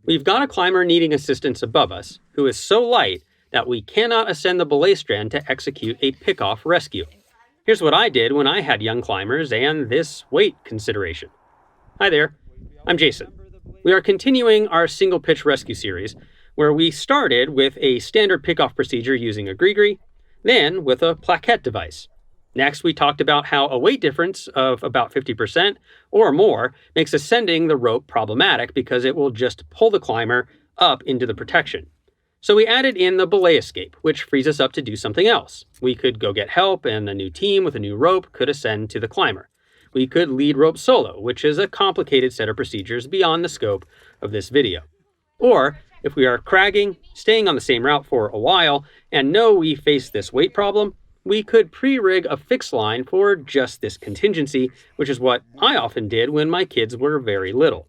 We've got a climber needing assistance above us, who is so light that we cannot ascend the belay strand to execute a pick-off rescue. Here's what I did when I had young climbers and this weight consideration. Hi there, I'm Jason. We are continuing our single pitch rescue series, where we started with a standard pick-off procedure using a gree-gree, then with a plaquette device. Next, we talked about how a weight difference of about 50% or more makes ascending the rope problematic because it will just pull the climber up into the protection. So we added in the belay escape, which frees us up to do something else. We could go get help, and a new team with a new rope could ascend to the climber. We could lead rope solo, which is a complicated set of procedures beyond the scope of this video. Or, if we are cragging, staying on the same route for a while, and know we face this weight problem, we could pre-rig a fixed line for just this contingency, which is what I often did when my kids were very little.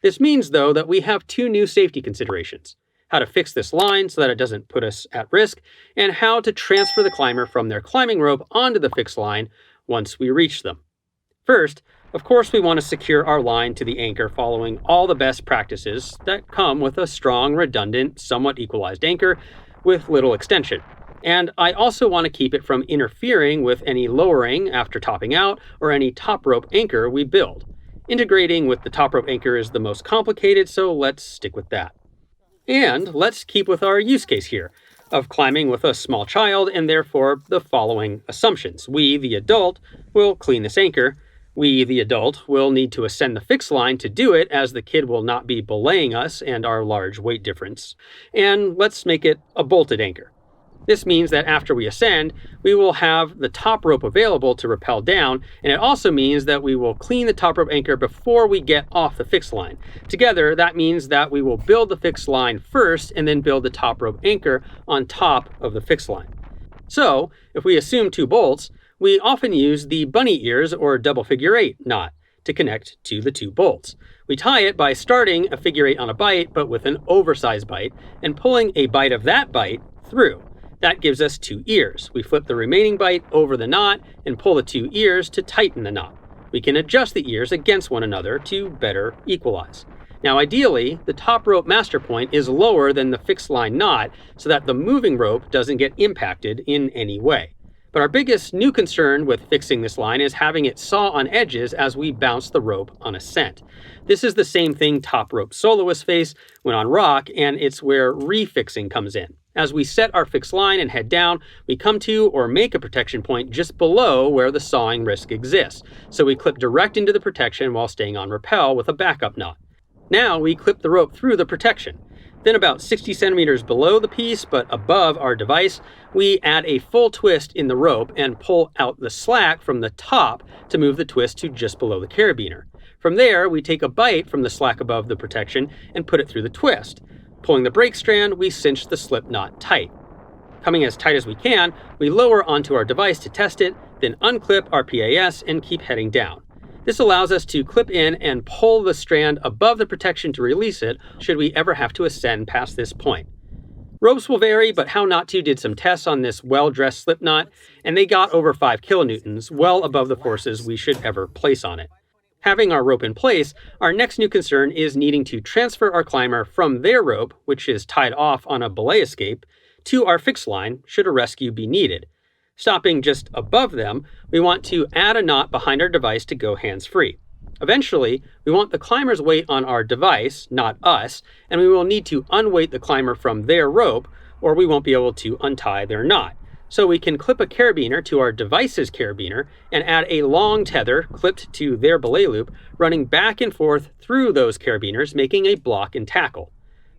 This means, though, that we have two new safety considerations: how to fix this line so that it doesn't put us at risk, and how to transfer the climber from their climbing rope onto the fixed line once we reach them. First, of course, we want to secure our line to the anchor following all the best practices that come with a strong, redundant, somewhat equalized anchor with little extension. And I also want to keep it from interfering with any lowering after topping out or any top rope anchor we build. Integrating with the top rope anchor is the most complicated, so let's stick with that. And let's keep with our use case here of climbing with a small child, and therefore the following assumptions. We, the adult, will clean this anchor. We, the adult, will need to ascend the fixed line to do it, as the kid will not be belaying us and our large weight difference. And let's make it a bolted anchor. This means that after we ascend, we will have the top rope available to rappel down, and it also means that we will clean the top rope anchor before we get off the fixed line. Together, that means that we will build the fixed line first and then build the top rope anchor on top of the fixed line. So, if we assume two bolts, we often use the bunny ears or double figure eight knot to connect to the two bolts. We tie it by starting a figure eight on a bite, but with an oversized bite, and pulling a bite of that bite through. That gives us two ears. We flip the remaining bite over the knot and pull the two ears to tighten the knot. We can adjust the ears against one another to better equalize. Now ideally, the top rope master point is lower than the fixed line knot so that the moving rope doesn't get impacted in any way. But our biggest new concern with fixing this line is having it saw on edges as we bounce the rope on ascent. This is the same thing top rope soloists face when on rock, and it's where refixing comes in. As we set our fixed line and head down, we come to or make a protection point just below where the sawing risk exists. So we clip direct into the protection while staying on rappel with a backup knot. Now we clip the rope through the protection. Then about 60 centimeters below the piece, but above our device, we add a full twist in the rope and pull out the slack from the top to move the twist to just below the carabiner. From there, we take a bite from the slack above the protection and put it through the twist. Pulling the brake strand, we cinch the slip knot tight. Coming as tight as we can, we lower onto our device to test it, then unclip our PAS and keep heading down. This allows us to clip in and pull the strand above the protection to release it should we ever have to ascend past this point. Ropes will vary, but How Not To did some tests on this well-dressed slip knot, and they got over 5 kilonewtons, well above the forces we should ever place on it. Having our rope in place, our next new concern is needing to transfer our climber from their rope, which is tied off on a belay escape, to our fixed line should a rescue be needed. Stopping just above them, we want to add a knot behind our device to go hands-free. Eventually, we want the climber's weight on our device, not us, and we will need to unweight the climber from their rope, or we won't be able to untie their knot. So we can clip a carabiner to our device's carabiner and add a long tether clipped to their belay loop, running back and forth through those carabiners, making a block and tackle.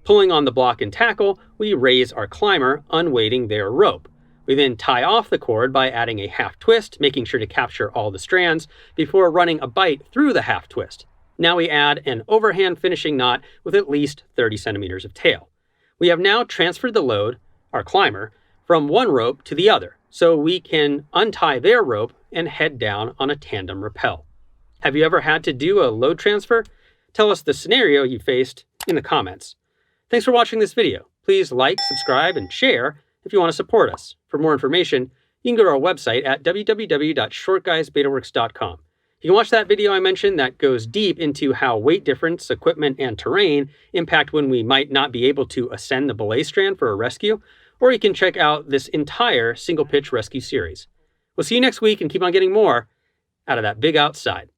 Pulling on the block and tackle, we raise our climber, unweighting their rope. We then tie off the cord by adding a half twist, making sure to capture all the strands before running a bite through the half twist. Now we add an overhand finishing knot with at least 30 centimeters of tail. We have now transferred the load, our climber, from one rope to the other, so we can untie their rope and head down on a tandem rappel. Have you ever had to do a load transfer? Tell us the scenario you faced in the comments. Thanks for watching this video. Please like, subscribe, and share if you want to support us. For more information, you can go to our website at www.shortguysbetaworks.com. You can watch that video I mentioned that goes deep into how weight difference, equipment, and terrain impact when we might not be able to ascend the belay strand for a rescue, or you can check out this entire single pitch rescue series. We'll see you next week and keep on getting more out of that big outside.